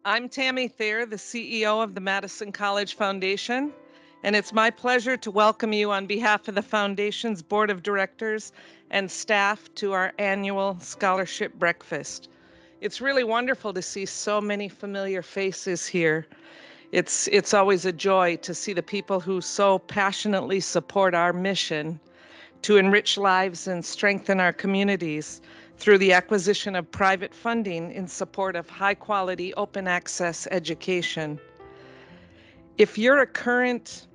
I'm Tammy Thayer, the CEO of the Madison College Foundation, and it's my pleasure to welcome you on behalf of the Foundation's Board of Directors and staff to our annual scholarship breakfast. It's really wonderful to see so many familiar faces here. It's always a joy to see the people who so passionately support our mission to enrich lives and strengthen our communities through the acquisition of private funding in support of high-quality open access education. If you're a current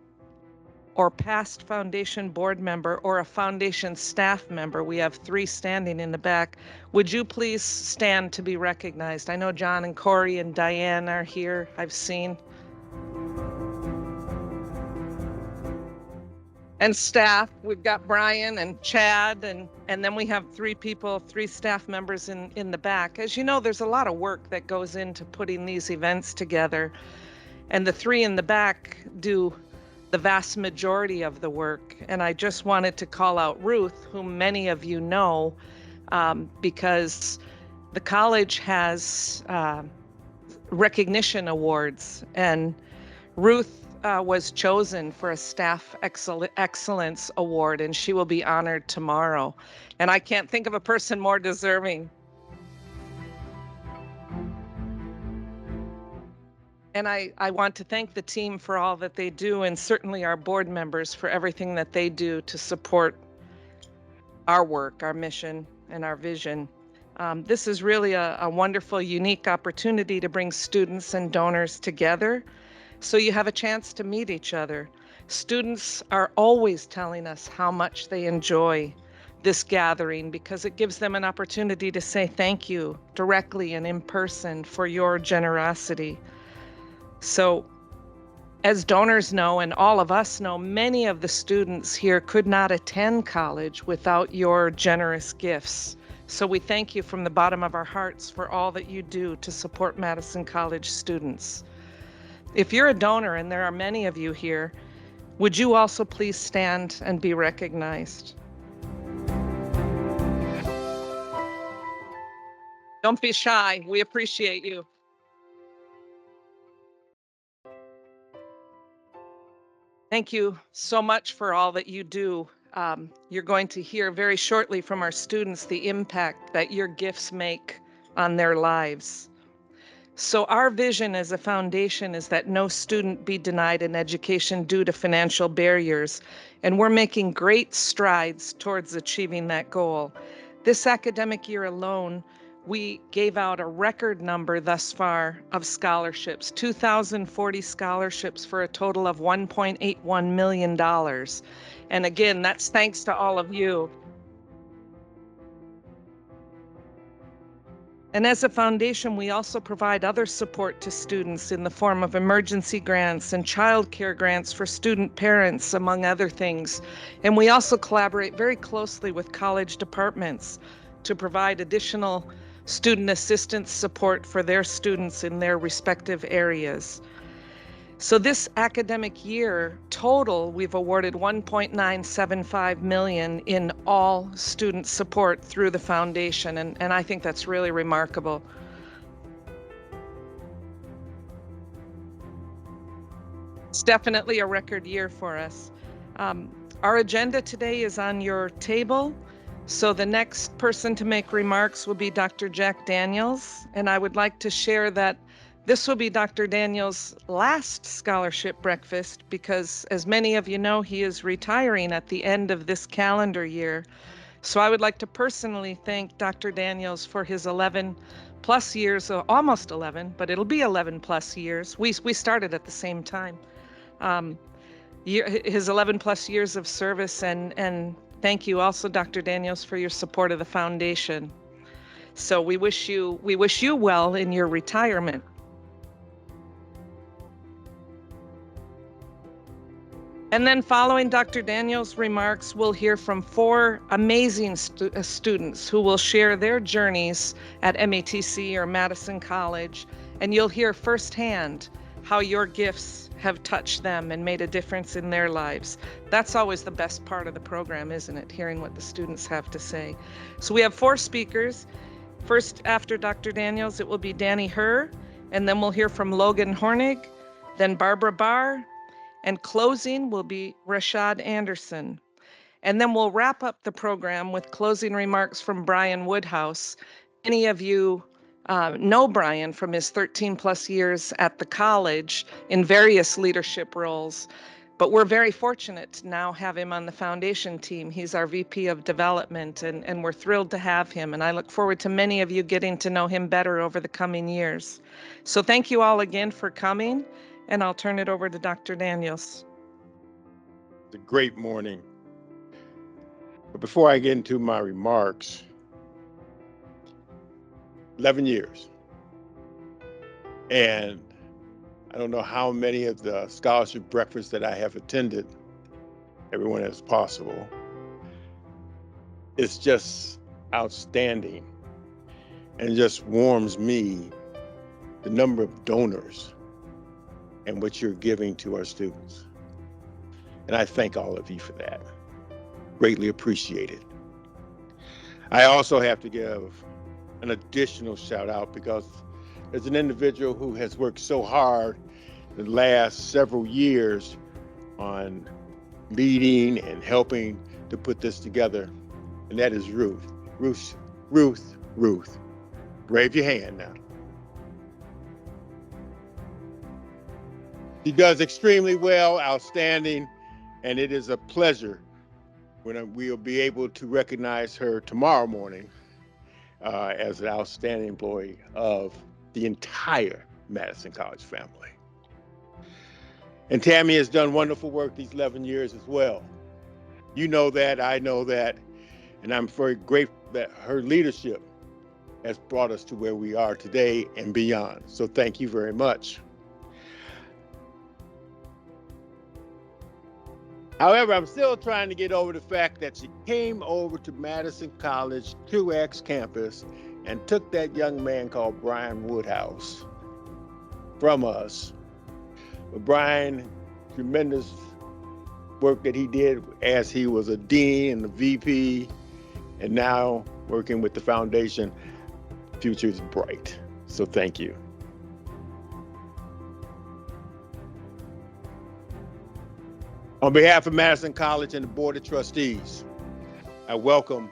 or past Foundation board member or a Foundation staff member, we have 3 standing in the back, would you please stand to be recognized? I know John and Corey and Diane are here, I've seen. And staff, we've got Brian and Chad, and then we have 3 people, 3 staff members in the back. As you know, there's a lot of work that goes into putting these events together, and the 3 in the back do the vast majority of the work. And I just wanted to call out Ruth, whom many of you know, because the college has recognition awards, and Ruth was chosen for a Staff Excellence Award, and she will be honored tomorrow. And I can't think of a person more deserving. And I want to thank the team for all that they do, and certainly our board members for everything that they do to support our work, our mission, and our vision. This is really a wonderful, unique opportunity to bring students and donors together, so you have a chance to meet each other. Students are always telling us how much they enjoy this gathering because it gives them an opportunity to say thank you directly and in person for your generosity. So, as donors know, and all of us know, many of the students here could not attend college without your generous gifts. So we thank you from the bottom of our hearts for all that you do to support Madison College students. If you're a donor, and there are many of you here, would you also please stand and be recognized? Don't be shy. We appreciate you. Thank you so much for all that you do. You're going to hear very shortly from our students the impact that your gifts make on their lives. So our vision as a foundation is that no student be denied an education due to financial barriers, and we're making great strides towards achieving that goal. This academic year alone, we gave out a record number thus far of scholarships, 2,040 scholarships for a total of $1.81 million. And again, that's thanks to all of you. And as a foundation, we also provide other support to students in the form of emergency grants and child care grants for student parents, among other things. And we also collaborate very closely with college departments to provide additional student assistance support for their students in their respective areas. So this academic year total, we've awarded $1.975 million in all student support through the foundation, and I think that's really remarkable. It's definitely a record year for us. Our agenda today is on your table. So the next person to make remarks will be Dr. Jack Daniels, and I would like to share that this will be Dr. Daniels' last scholarship breakfast because, as many of you know, he is retiring at the end of this calendar year. So I would like to personally thank Dr. Daniels for his 11 plus years, almost 11, but it'll be 11 plus years. We started at the same time. His 11 plus years of service, and thank you also, Dr. Daniels, for your support of the foundation. So we wish you well in your retirement. And then following Dr. Daniels' remarks, we'll hear from 4 amazing students who will share their journeys at MATC or Madison College, and you'll hear firsthand how your gifts have touched them and made a difference in their lives. That's always the best part of the program, isn't it? Hearing what the students have to say. So we have 4 speakers. First, after Dr. Daniels, it will be Danny Herr. And then we'll hear from Logan Hornig, then Barbara Barr, and closing will be Rashad Anderson. And then we'll wrap up the program with closing remarks from Brian Woodhouse. Many of you know Brian from his 13 plus years at the college in various leadership roles, but we're very fortunate to now have him on the foundation team. He's our VP of development, and we're thrilled to have him. And I look forward to many of you getting to know him better over the coming years. So thank you all again for coming, and I'll turn it over to Dr. Daniels. It's a great morning. But before I get into my remarks, 11 years. And I don't know how many of the scholarship breakfasts that I have attended, everyone as possible. It's just outstanding, and it just warms me the number of donors and what you're giving to our students. And I thank all of you for that. Greatly appreciated. I also have to give an additional shout out because there's an individual who has worked so hard the last several years on leading and helping to put this together, and that is Ruth. Ruth. Raise your hand now. She does extremely well, outstanding, and it is a pleasure when we'll be able to recognize her tomorrow morning as an outstanding employee of the entire Madison College family. And Tammy has done wonderful work these 11 years as well. You know that, I know that, and I'm very grateful that her leadership has brought us to where we are today and beyond. So thank you very much. However, I'm still trying to get over the fact that she came over to Madison College 2X campus and took that young man called Brian Woodhouse from us. But Brian, tremendous work that he did as he was a dean and a VP, and now working with the foundation. The future is bright. So thank you. On behalf of Madison College and the Board of Trustees, I welcome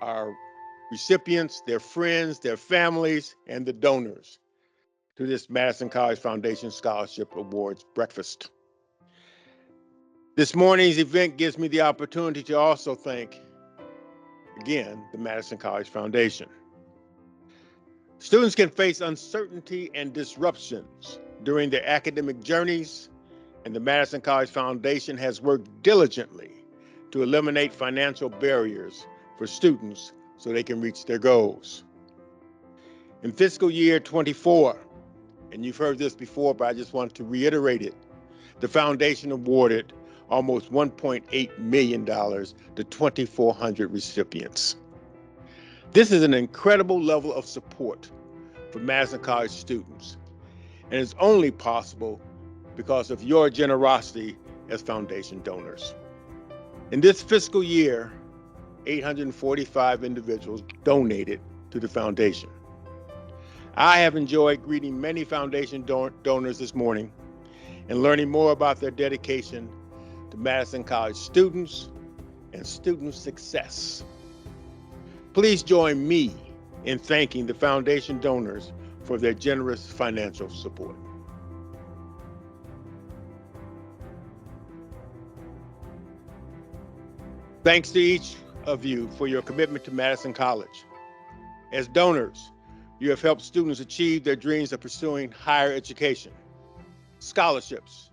our recipients, their friends, their families, and the donors to this Madison College Foundation Scholarship Awards breakfast. This morning's event gives me the opportunity to also thank, again, the Madison College Foundation. Students can face uncertainty and disruptions during their academic journeys, and the Madison College Foundation has worked diligently to eliminate financial barriers for students so they can reach their goals. In fiscal year 24, and you've heard this before, but I just want to reiterate it, the foundation awarded almost $1.8 million to 2,400 recipients. This is an incredible level of support for Madison College students, and it's only possible because of your generosity as foundation donors. In this fiscal year, 845 individuals donated to the foundation. I have enjoyed greeting many foundation donors this morning and learning more about their dedication to Madison College students and student success. Please join me in thanking the foundation donors for their generous financial support. Thanks to each of you for your commitment to Madison College. As donors, you have helped students achieve their dreams of pursuing higher education. Scholarships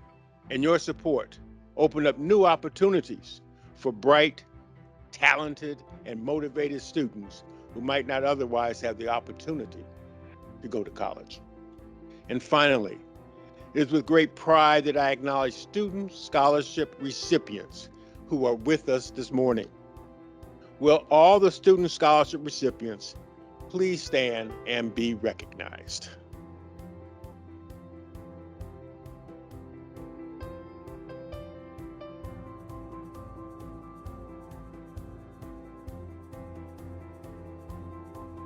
and your support open up new opportunities for bright, talented, and motivated students who might not otherwise have the opportunity to go to college. And finally, it is with great pride that I acknowledge student scholarship recipients who are with us this morning. Will all the student scholarship recipients please stand and be recognized?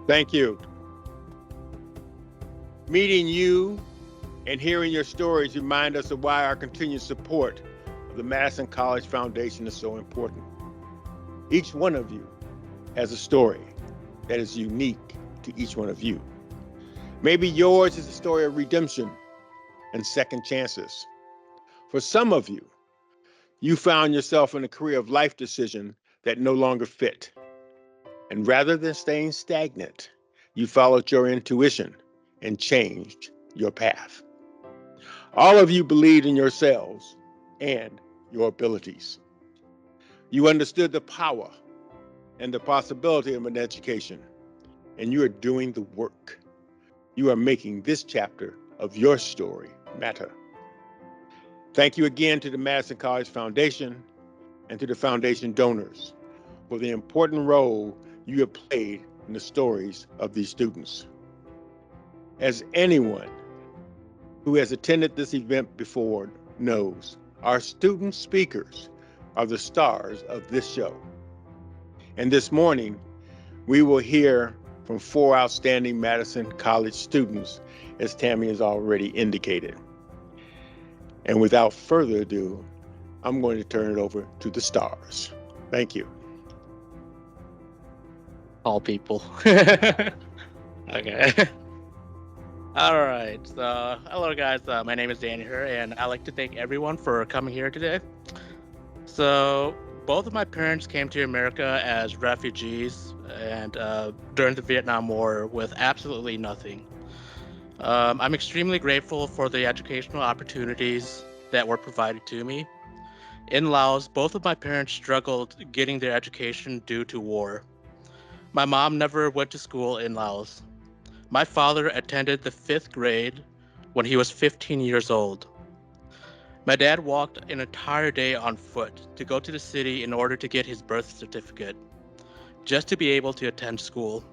Thank you. Meeting you and hearing your stories remind us of why our continued support of the Madison College Foundation is so important. Each one of you has a story that is unique to each one of you. Maybe yours is a story of redemption and second chances. For some of you, you found yourself in a career of life decision that no longer fit. And rather than staying stagnant, you followed your intuition and changed your path. All of you believed in yourselves and your abilities. You understood the power and the possibility of an education, and you are doing the work. You are making this chapter of your story matter. Thank you again to the Madison College Foundation and to the foundation donors for the important role you have played in the stories of these students. As anyone who has attended this event before knows, our student speakers are the stars of this show. And this morning, we will hear from 4 outstanding Madison College students, as Tammy has already indicated. And without further ado, I'm going to turn it over to the stars. Thank you. All people. Okay. All right. So, hello, guys. My name is Danny here, and I'd like to thank everyone for coming here today. So, both of my parents came to America as refugees and during the Vietnam War with absolutely nothing. I'm extremely grateful for the educational opportunities that were provided to me. In Laos, both of my parents struggled getting their education due to war. My mom never went to school in Laos. My father attended the 5th grade when he was 15 years old. My dad walked an entire day on foot to go to the city in order to get his birth certificate, just to be able to attend school.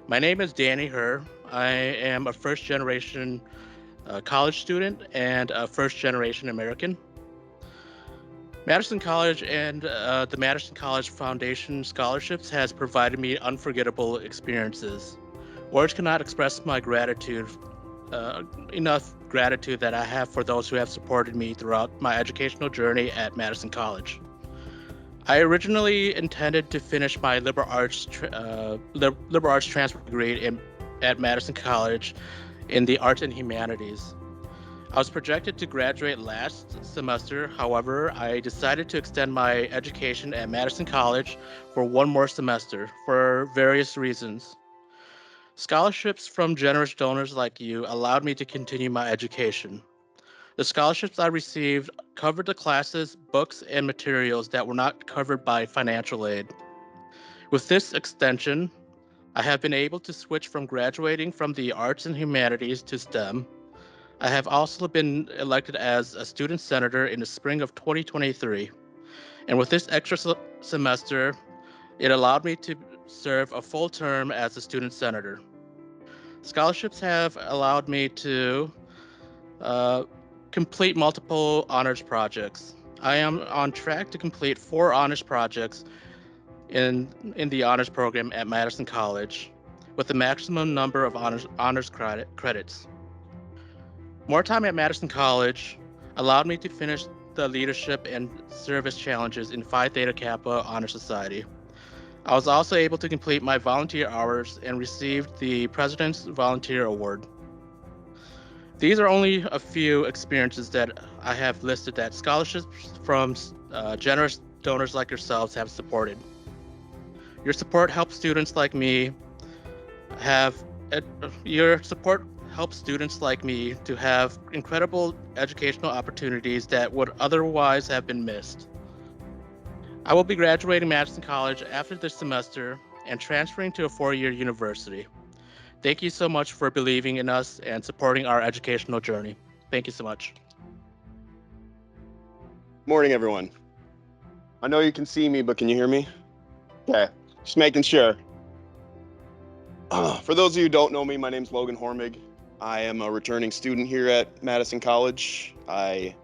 My name is Danny Herr. I am a first-generation college student and a first-generation American. Madison College and the Madison College Foundation scholarships has provided me unforgettable experiences. Words cannot express my gratitude, enough gratitude that I have for those who have supported me throughout my educational journey at Madison College. I originally intended to finish my liberal arts transfer degree at Madison College in the arts and humanities. I was projected to graduate last semester. However, I decided to extend my education at Madison College for one more semester for various reasons. Scholarships from generous donors like you allowed me to continue my education. The scholarships I received covered the classes, books, and materials that were not covered by financial aid. With this extension, I have been able to switch from graduating from the arts and humanities to STEM. I have also been elected as a student senator in the spring of 2023. And with this extra semester, it allowed me to serve a full term as a student senator. Scholarships have allowed me to complete multiple honors projects. I am on track to complete 4 honors projects in the honors program at Madison College, with the maximum number of honors credits. More time at Madison College allowed me to finish the leadership and service challenges in Phi Theta Kappa Honor Society. I was also able to complete my volunteer hours and received the President's Volunteer Award. These are only a few experiences that I have listed that scholarships from generous donors like yourselves have supported. Your support helps students like me to have incredible educational opportunities that would otherwise have been missed. I will be graduating Madison College after this semester and transferring to a 4-year university. Thank you so much for believing in us and supporting our educational journey. Thank you so much. Morning, everyone. I know you can see me, but can you hear me? Okay, just making sure. For those of you who don't know me, my name's Logan Hormig. I am a returning student here at Madison College. I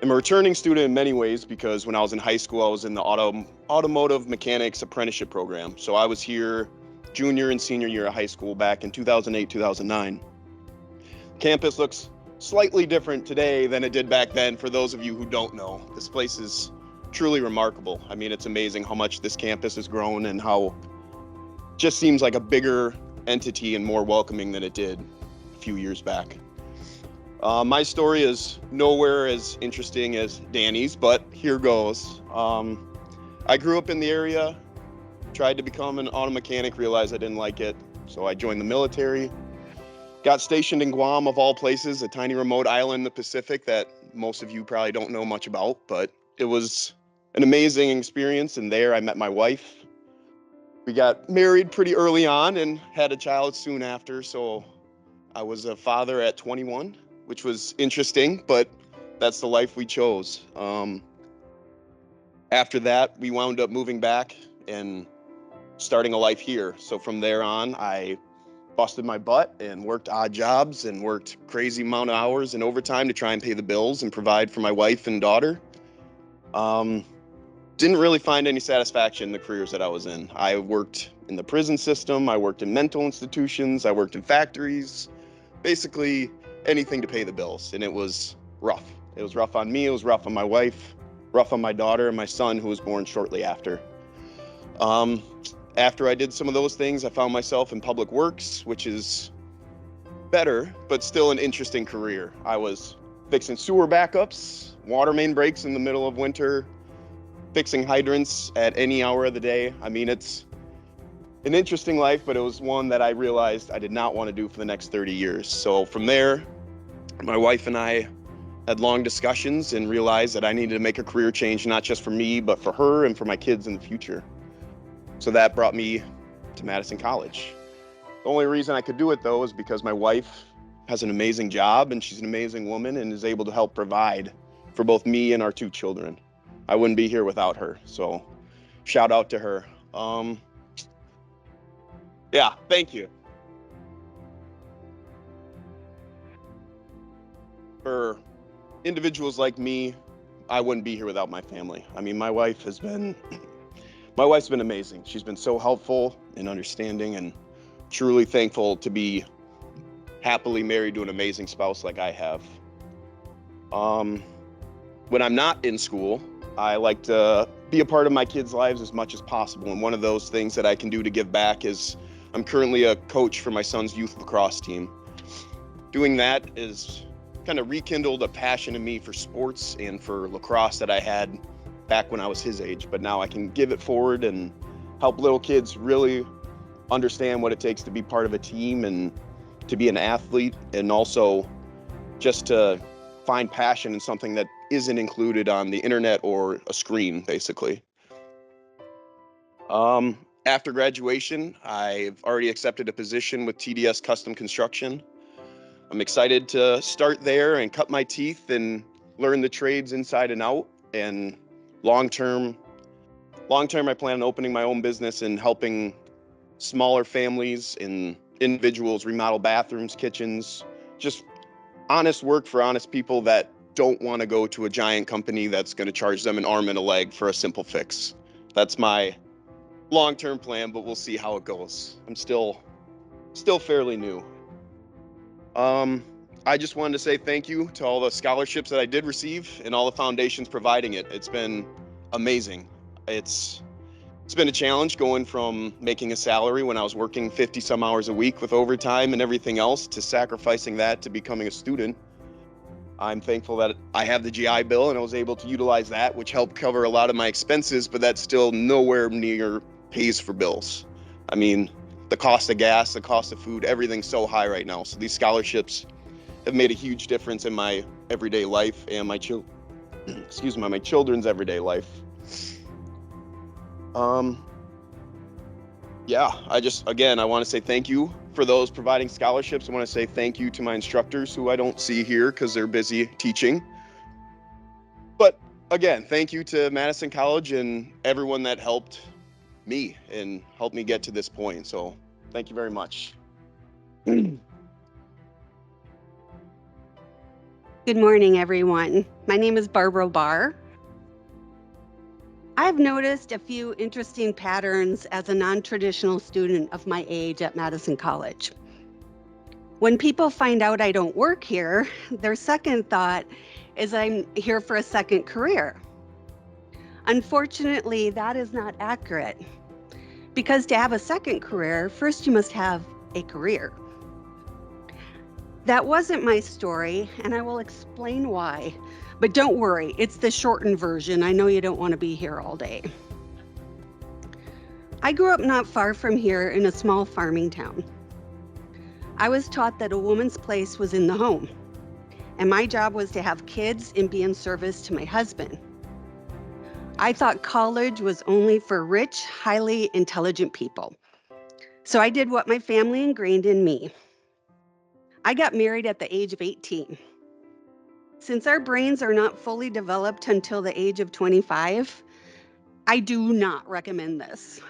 am a returning student in many ways because when I was in high school, I was in the automotive mechanics apprenticeship program. So I was here junior and senior year of high school back in 2008, 2009. Campus looks slightly different today than it did back then. For those of you who don't know, this place is truly remarkable. I mean, it's amazing how much this campus has grown and how it just seems like a bigger entity and more welcoming than it did a few years back. My story is nowhere as interesting as Danny's, but here goes. I grew up in the area, tried to become an auto mechanic, realized I didn't like it, so I joined the military. Got stationed in Guam, of all places, a tiny remote island in the Pacific that most of you probably don't know much about, but it was an amazing experience, and there I met my wife. We got married pretty early on and had a child soon after, so I was a father at 21, which was interesting, but that's the life we chose. After that, we wound up moving back and starting a life here. So from there on, I busted my butt and worked odd jobs and worked crazy amount of hours and overtime to try and pay the bills and provide for my wife and daughter. Didn't really find any satisfaction in the careers that I was in. I worked in the prison system, I worked in mental institutions, I worked in factories, basically anything to pay the bills, and it was rough. It was rough on me, it was rough on my wife, rough on my daughter and my son, who was born shortly after. After I did some of those things, I found myself in public works, which is better, but still an interesting career. I was fixing sewer backups, water main breaks in the middle of winter, fixing hydrants at any hour of the day. I mean, it's an interesting life, but it was one that I realized I did not want to do for the next 30 years. So from there, my wife and I had long discussions and realized that I needed to make a career change, not just for me, but for her and for my kids in the future. So that brought me to Madison College. The only reason I could do it, though, is because my wife has an amazing job and she's an amazing woman and is able to help provide for both me and our 2 children. I wouldn't be here without her, so shout out to her. Yeah, thank you. For individuals like me, I wouldn't be here without my family. I mean, my wife's been amazing. She's been so helpful and understanding, and truly thankful to be happily married to an amazing spouse like I have. When I'm not in school, I like to be a part of my kids' lives as much as possible. And one of those things that I can do to give back is I'm currently a coach for my son's youth lacrosse team. Doing that is kind of rekindled a passion in me for sports and for lacrosse that I had back when I was his age. But now I can give it forward and help little kids really understand what it takes to be part of a team and to be an athlete, and also just to find passion in something that isn't included on the internet or a screen, basically. After graduation, I've already accepted a position with TDS Custom Construction. I'm excited to start there and cut my teeth and learn the trades inside and out. And long term, I plan on opening my own business and helping smaller families and individuals remodel bathrooms, kitchens, just honest work for honest people that don't want to go to a giant company that's going to charge them an arm and a leg for a simple fix. That's my long-term plan, but we'll see how it goes. I'm still fairly new. I just wanted to say thank you to all the scholarships that I did receive and all the foundations providing it. It's been amazing. It's been a challenge going from making a salary when I was working 50 some hours a week with overtime and everything else to sacrificing that to becoming a student. I'm thankful that I have the GI Bill and I was able to utilize that, which helped cover a lot of my expenses, but that still nowhere near pays for bills. I mean, the cost of gas, the cost of food, everything's so high right now. So these scholarships have made a huge difference in my everyday life and my children's everyday life. Yeah, I want to say thank you for those providing scholarships. I want to say thank you to my instructors, who I don't see here because they're busy teaching. But again, thank you to Madison College and everyone that helped me and helped me get to this point. So thank you very much. Good morning, everyone. My name is Barbara Barr. I've noticed a few interesting patterns as a non-traditional student of my age at Madison College. When people find out I don't work here, their second thought is I'm here for a second career. Unfortunately, that is not accurate, because to have a second career, first you must have a career. That wasn't my story, and I will explain why. But don't worry, it's the shortened version. I know you don't want to be here all day. I grew up not far from here in a small farming town. I was taught that a woman's place was in the home, and my job was to have kids and be in service to my husband. I thought college was only for rich, highly intelligent people. So I did what my family ingrained in me. I got married at the age of 18. Since our brains are not fully developed until the age of 25, I do not recommend this.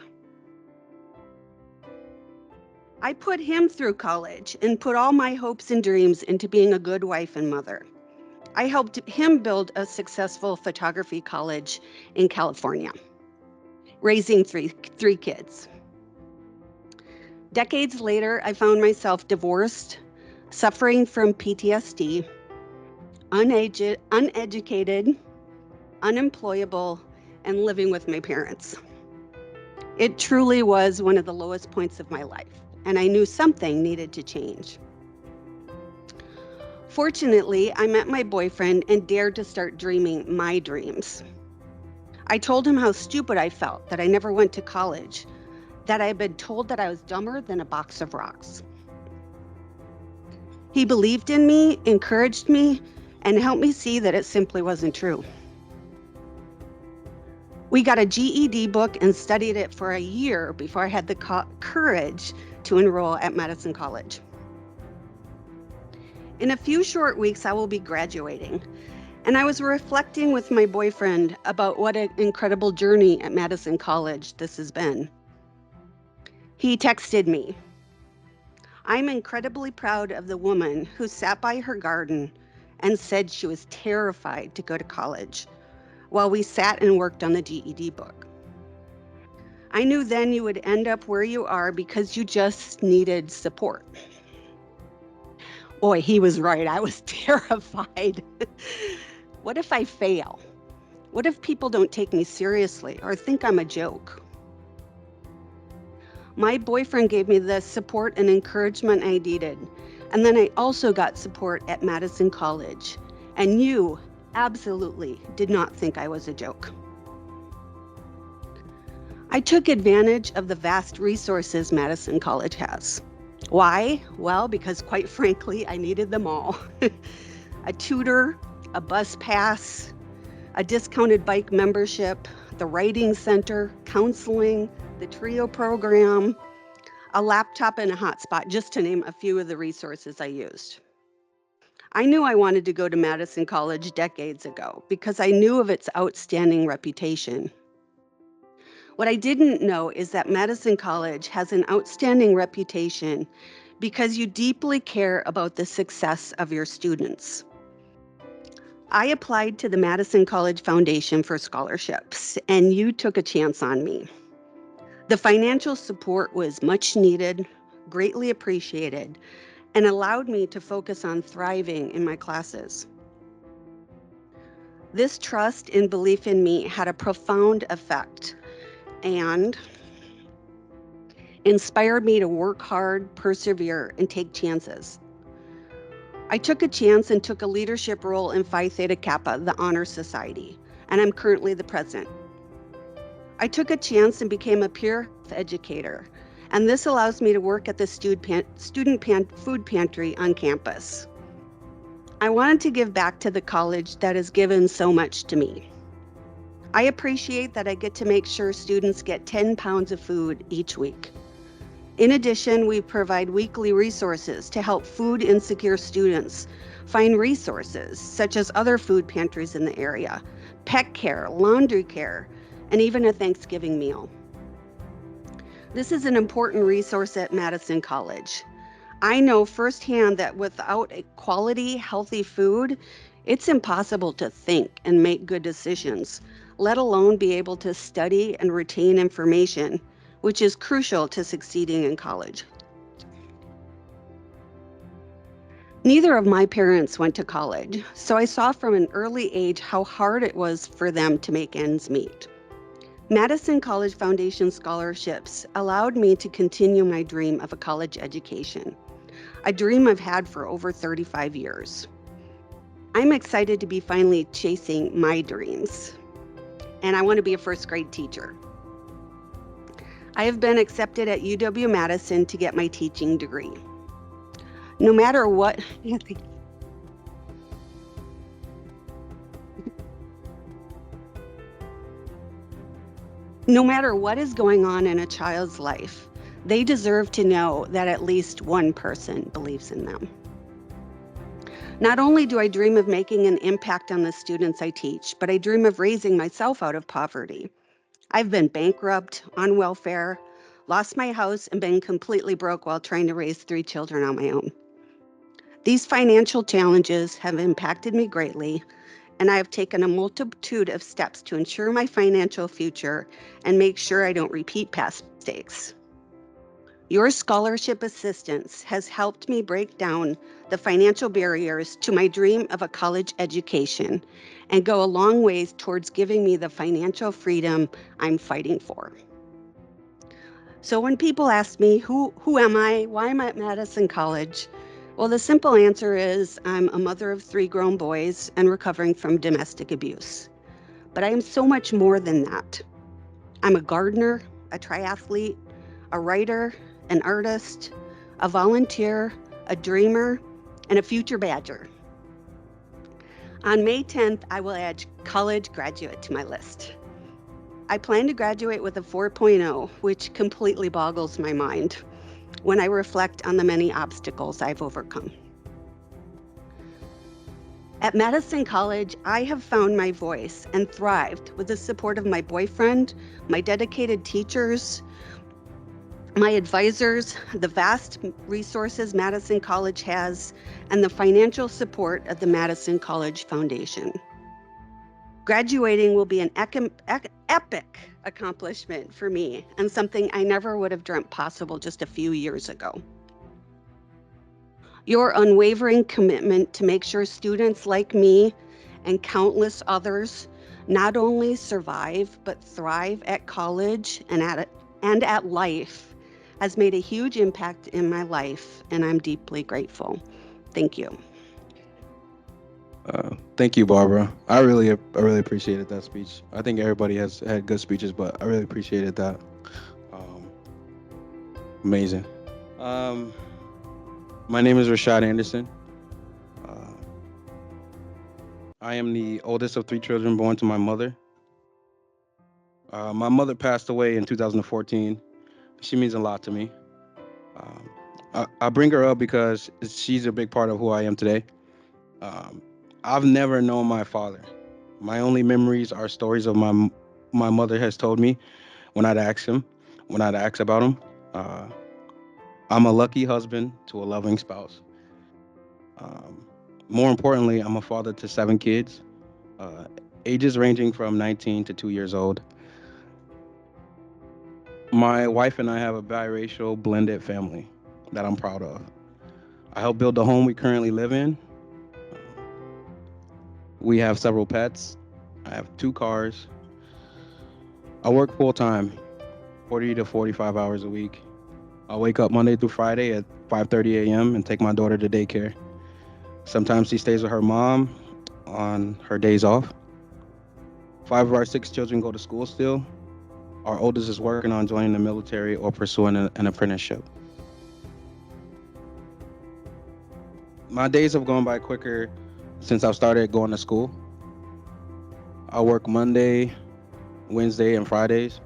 I put him through college and put all my hopes and dreams into being a good wife and mother. I helped him build a successful photography college in California, raising three kids. Decades later, I found myself divorced, suffering from PTSD, uneducated, unemployable, and living with my parents. It truly was one of the lowest points of my life, and I knew something needed to change. Fortunately, I met my boyfriend and dared to start dreaming my dreams. I told him how stupid I felt that I never went to college, that I had been told that I was dumber than a box of rocks. He believed in me, encouraged me, and helped me see that it simply wasn't true. We got a GED book and studied it for a year before I had the courage to enroll at Madison College. In a few short weeks, I will be graduating, and I was reflecting with my boyfriend about what an incredible journey at Madison College this has been. He texted me, "I'm incredibly proud of the woman who sat by her garden and said she was terrified to go to college while we sat and worked on the GED book. I knew then you would end up where you are because you just needed support." Boy, he was right. I was terrified. What if I fail? What if people don't take me seriously or think I'm a joke? My boyfriend gave me the support and encouragement I needed. And then I also got support at Madison College. And you absolutely did not think I was a joke. I took advantage of the vast resources Madison College has. Why? Well, because quite frankly, I needed them all. A tutor, a bus pass, a discounted bike membership, the writing center, counseling, the TRIO program, a laptop and a hotspot, just to name a few of the resources I used. I knew I wanted to go to Madison College decades ago because I knew of its outstanding reputation. What I didn't know is that Madison College has an outstanding reputation because you deeply care about the success of your students. I applied to the Madison College Foundation for scholarships, and you took a chance on me. The financial support was much needed, greatly appreciated, and allowed me to focus on thriving in my classes. This trust and belief in me had a profound effect and inspired me to work hard, persevere, and take chances. I took a chance and took a leadership role in Phi Theta Kappa, the Honor Society, and I'm currently the president. I took a chance and became a peer educator, and this allows me to work at the student food pantry on campus. I wanted to give back to the college that has given so much to me. I appreciate that I get to make sure students get 10 pounds of food each week. In addition, we provide weekly resources to help food insecure students find resources such as other food pantries in the area, pet care, laundry care, and even a Thanksgiving meal. This is an important resource at Madison College. I know firsthand that without a quality, healthy food, it's impossible to think and make good decisions, let alone be able to study and retain information, which is crucial to succeeding in college. Neither of my parents went to college, so I saw from an early age how hard it was for them to make ends meet. Madison College Foundation scholarships allowed me to continue my dream of a college education, a dream I've had for over 35 years. I'm excited to be finally chasing my dreams, and I want to be a first grade teacher. I have been accepted at UW-Madison to get my teaching degree. No matter what, no matter what is going on in a child's life, they deserve to know that at least one person believes in them. Not only do I dream of making an impact on the students I teach, but I dream of raising myself out of poverty. I've been bankrupt, on welfare, lost my house, and been completely broke while trying to raise 3 children on my own. These financial challenges have impacted me greatly, and I have taken a multitude of steps to ensure my financial future and make sure I don't repeat past mistakes. Your scholarship assistance has helped me break down the financial barriers to my dream of a college education and go a long ways towards giving me the financial freedom I'm fighting for. So when people ask me, who am I? Why am I at Madison College? Well, the simple answer is I'm a mother of 3 grown boys and recovering from domestic abuse. But I am so much more than that. I'm a gardener, a triathlete, a writer, an artist, a volunteer, a dreamer, and a future Badger. On May 10th, I will add college graduate to my list. I plan to graduate with a 4.0, which completely boggles my mind when I reflect on the many obstacles I've overcome. At Madison College, I have found my voice and thrived with the support of my boyfriend, my dedicated teachers, my advisors, the vast resources Madison College has, and the financial support of the Madison College Foundation. Graduating will be an epic accomplishment for me and something I never would have dreamt possible just a few years ago. Your unwavering commitment to make sure students like me and countless others not only survive but thrive at college and at life has made a huge impact in my life, and I'm deeply grateful. Thank you. Thank you, Barbara. I really appreciated that speech. I think everybody has had good speeches, but I really appreciated that. Amazing. My name is Rashad Anderson. I am the oldest of 3 children born to my mother. My mother passed away in 2014. She means a lot to me. I bring her up because she's a big part of who I am today. I've never known my father. My only memories are stories of my mother has told me when I'd ask about him. I'm a lucky husband to a loving spouse. More importantly, I'm a father to 7 kids, ages ranging from 19 to 2 years old. My wife and I have a biracial blended family that I'm proud of. I helped build the home we currently live in. We have several pets. I have 2 cars. I work full time, 40 to 45 hours a week. I wake up Monday through Friday at 5:30 a.m. and take my daughter to daycare. Sometimes she stays with her mom on her days off. 5 of our 6 children go to school still. Our oldest is working on joining the military or pursuing an apprenticeship. My days have gone by quicker since I've started going to school. I work Monday, Wednesday, and Fridays,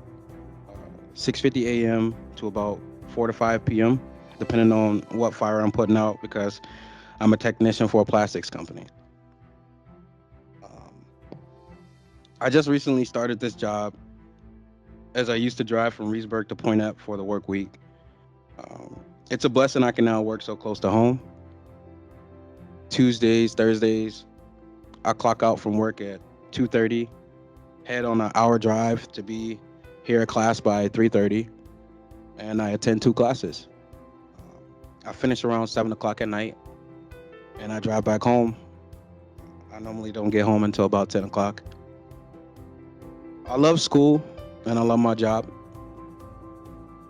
6:50 a.m. to about 4 to 5 p.m., depending on what fire I'm putting out, because I'm a technician for a plastics company. I just recently started this job, as I used to drive from Reedsburg to Point Up for the work week. It's a blessing I can now work so close to home. Tuesdays, Thursdays, I clock out from work at 2:30, head on an hour drive to be here at class by 3:30, and I attend 2 classes. I finish around 7 o'clock at night. and I drive back home. I normally don't get home until about 10 o'clock. I love school and I love my job.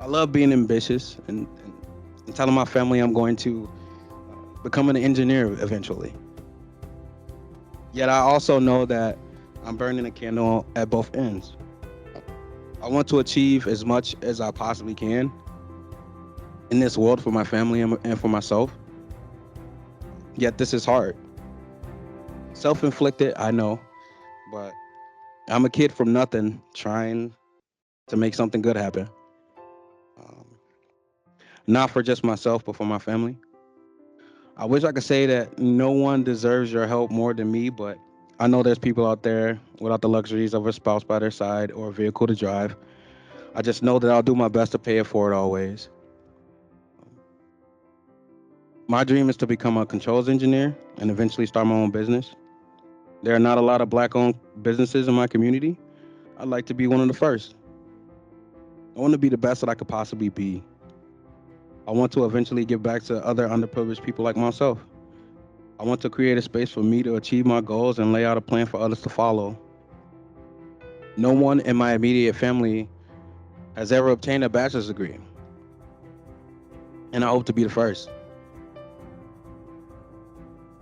I love being ambitious and telling my family I'm going to become an engineer eventually. Yet I also know that I'm burning a candle at both ends. I want to achieve as much as I possibly can in this world for my family and for myself. Yet this is hard. Self-inflicted, I know, but I'm a kid from nothing trying to make something good happen. Um, Not for just myself, but for my family. I wish I could say that no one deserves your help more than me, but I know there's people out there without the luxuries of a spouse by their side or a vehicle to drive. I just know that I'll do my best to pay it forward always. My dream is to become a controls engineer and eventually start my own business. There are not a lot of black-owned businesses in my community. I'd like to be one of the first. I want to be the best that I could possibly be. I want to eventually give back to other underprivileged people like myself. I want to create a space for me to achieve my goals and lay out a plan for others to follow. No one in my immediate family has ever obtained a bachelor's degree, and I hope to be the first.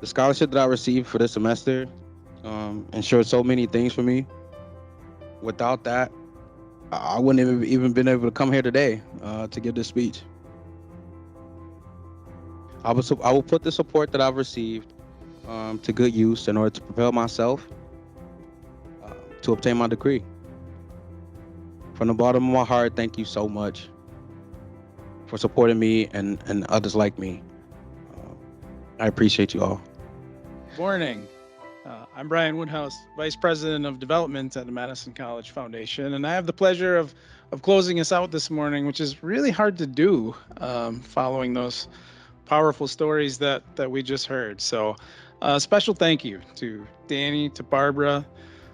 The scholarship that I received for this semester ensured so many things for me. Without that, I wouldn't have even been able to come here today to give this speech. I will put the support that I've received to good use in order to propel myself to obtain my degree. From the bottom of my heart, thank you so much for supporting me and others like me. I appreciate you all. Morning. I'm Brian Woodhouse, Vice President of Development at the Madison College Foundation, and I have the pleasure of closing us out this morning, which is really hard to do following those powerful stories that we just heard. So special thank you to Danny, to Barbara,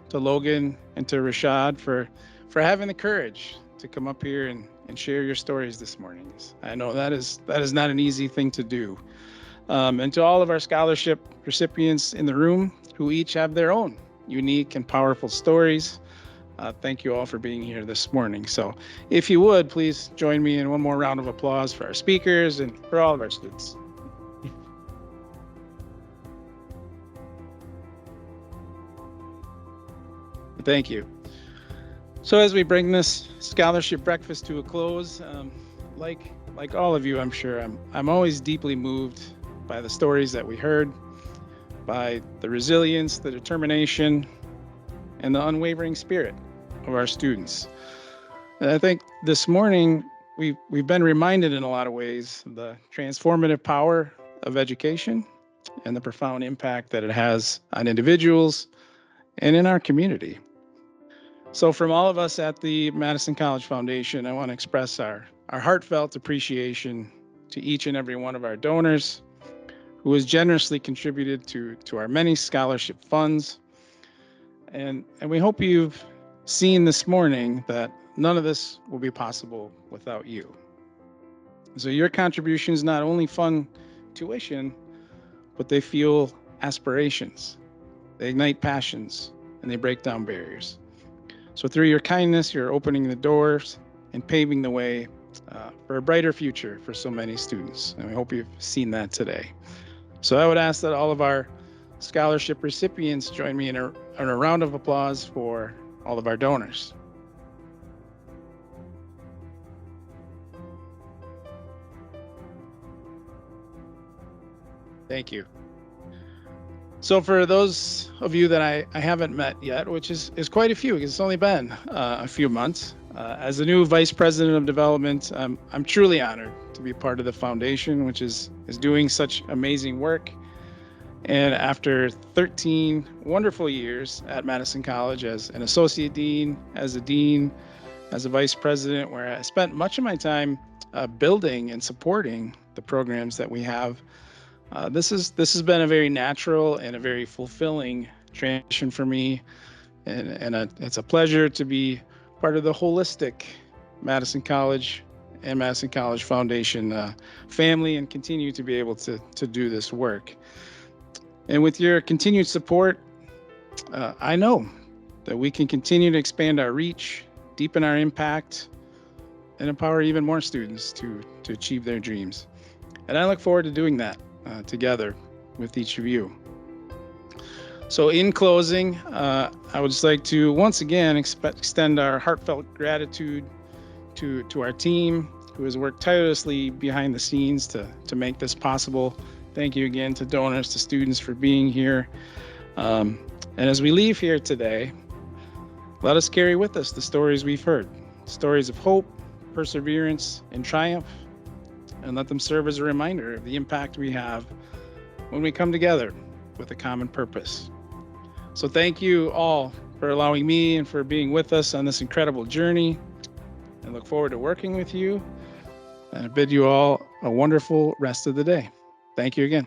to Logan, and to Rashad for having the courage to come up here and share your stories this morning. I know that is not an easy thing to do. And to all of our scholarship recipients in the room who each have their own unique and powerful stories, thank you all for being here this morning. So if you would, please join me in one more round of applause for our speakers and for all of our students. Thank you. So as we bring this scholarship breakfast to a close, like all of you, I'm sure I'm always deeply moved by the stories that we heard, by the resilience, the determination, and the unwavering spirit of our students. And I think this morning we've been reminded in a lot of ways of the transformative power of education and the profound impact that it has on individuals and in our community. So from all of us at the Madison College Foundation, I want to express our heartfelt appreciation to each and every one of our donors who has generously contributed to our many scholarship funds. And we hope you've seen this morning that none of this will be possible without you. So your contributions not only fund tuition, but they fuel aspirations, they ignite passions, and they break down barriers. So through your kindness, you're opening the doors and paving the way for a brighter future for so many students. And we hope you've seen that today. So I would ask that all of our scholarship recipients join me in a round of applause for all of our donors. Thank you. So for those of you that I haven't met yet, which is quite a few, because it's only been a few months, as the new Vice President of Development, I'm truly honored to be part of the foundation, which is doing such amazing work. And after 13 wonderful years at Madison College as an associate dean, as a dean, as a vice president, where I spent much of my time building and supporting the programs that we have, this has been a very natural and a very fulfilling transition for me, and it's a pleasure to be part of the holistic Madison College and Madison College Foundation family and continue to be able to do this work. And with your continued support, I know that we can continue to expand our reach, deepen our impact, and empower even more students to achieve their dreams. And I look forward to doing that together with each of you. So in closing, I would just like to once again extend our heartfelt gratitude to our team who has worked tirelessly behind the scenes to make this possible. Thank you again to donors, to students for being here. And as we leave here today, let us carry with us the stories we've heard, stories of hope, perseverance, and triumph, and let them serve as a reminder of the impact we have when we come together with a common purpose. So thank you all for allowing me and for being with us on this incredible journey. I look forward to working with you, and I bid you all a wonderful rest of the day. Thank you again.